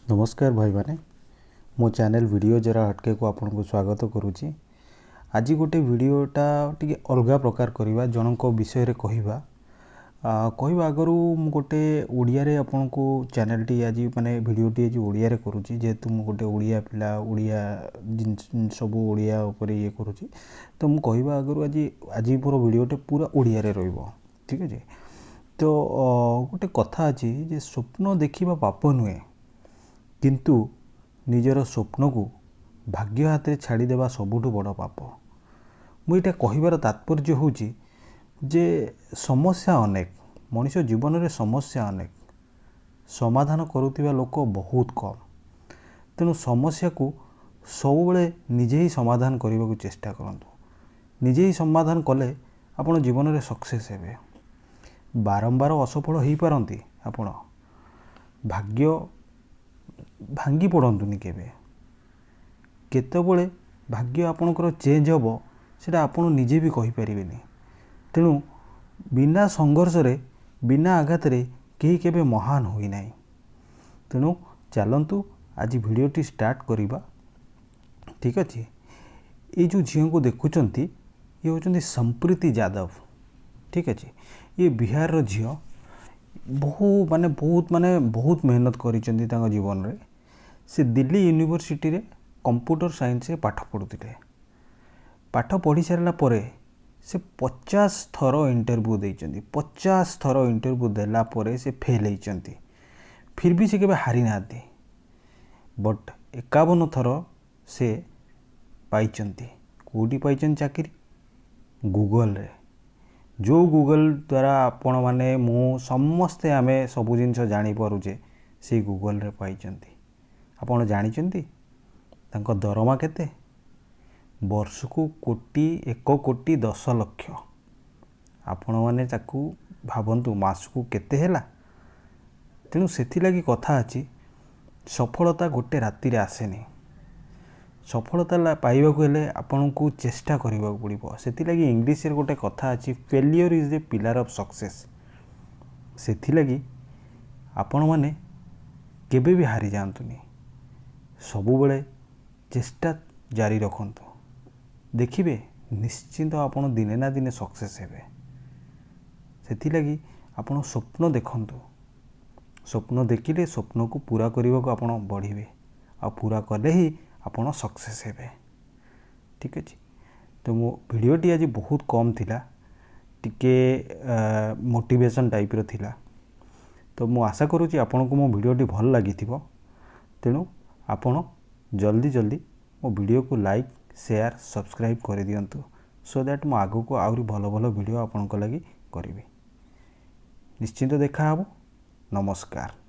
नमस्कार भाई माने मो चैनल वीडियो जरा हटके को आपन को स्वागत करुच्ची। आज गोटे वीडियोटा टी अलग प्रकार करवा जनक विषय रे कहवा आगु गोटे ओडिया रे आपन को चैनल टी आज माने वीडियोटी आज ओडिया रे करुच्ची जेहेतु मु गोटे ओडिया पिला ओडिया सब ओडिया ऊपर ये करुच्ची तो मु कहवा आगु आज आज मोर वीडियोटे पूरा ओडिया रे रहइबो। ठीक है तो गोटे कथा अछि जे स्वप्न देखिबा पाप नुहे किंतु निजर स्वप्न को भाग्य हाथ में छाड़देवा सबुठ बड़ पाप। मुझे कहबार तात्पर्य हूँ जे समस्या अनेक मनीष जीवन में समस्या अनेक समाधान करुवा लोक बहुत कम तेणु समस्या को सब बेले निजे ही समाधान करने को चेष्टा करूँ। निजे ही समाधान कले आपण जीवन में सक्सेस हे बारंबार असफल हो पारती आपण भाग्य भांगी पड़तुनि केतबले भाग्य आपणकर चेंज हम सेटा आपण निजे भी कहींपारे। तेणु बिना संघर्ष रे बिना आघात रे कहीं केबे महान होई नाही। तेणु चलतु आज वीडियोटी स्टार्ट करिबा। ठीक अच्छे ये जो झील को देखुंत ये होचंदी संप्रीति यादव। ठीक अच्छे ये बिहार झील बहुत मेहनत करिसेंती तांको जीवन रे। से दिल्ली यूनिवर्सिटी रे कंप्यूटर साइंस रे पाठ पढ़ुते पाठ पढ़ी सारा पर से 50 थर इंटरव्यू देइचंती 50 थर इंटरव्यू देला पर से फेल होइचंती फिर भी से केबे हारि नाती बट 51 थर से पाइचंती कोडी पाइचन चाकरी गूगल रे जो गूगल द्वारा आपण माने मु समस्ते आमे सबु जिनस जानि पारुजे से गूगल रे पाइचंती। आपण जानिचंती तांको दरमा केते वर्ष को कोटी 1 कोटी 10 लाख आपण माने ताकू भाबंतु मास को केते हैला। तेणु सेथि लगी कथा अछि सफलता गोटे राति रे आसेनी सफलता पाइबा को हेले आपन को चेष्टा करबा पड़िबो। सेथि लगी इंग्लिश रे गोटे कथा अछि failure is the pillar of success. सेथि लगी आपण माने केबे भी हारि जांतुनी सबु बेले चेष्टा जारी रखंतु देखिबे निश्चिंत आपण दिने ना दिने सक्सेस हेबे। सेथि लगी आपण स्वप्न देखंतु स्वप्न देखिले स्वप्न को पूरा करबा को आपण बढ़िबे आ पूरा कले ही आपण सक्सेस हेबे। ठीक अछि तो मो वीडियोटी आज बहुत कम थिला टिके मोटिवेशन टाइप रो थिला तो मु आशा करूची आपण को मो वीडियोटी भल लागि थिबो। तेणु आपण जल्दी जल्दी मो वीडियो को लाइक शेयर सब्सक्राइब कर दियंतु सो दैट मो आगो को आउरी भलो भलो वीडियो आपण को लागि करिवि। निश्चिंत देखा हबो। नमस्कार।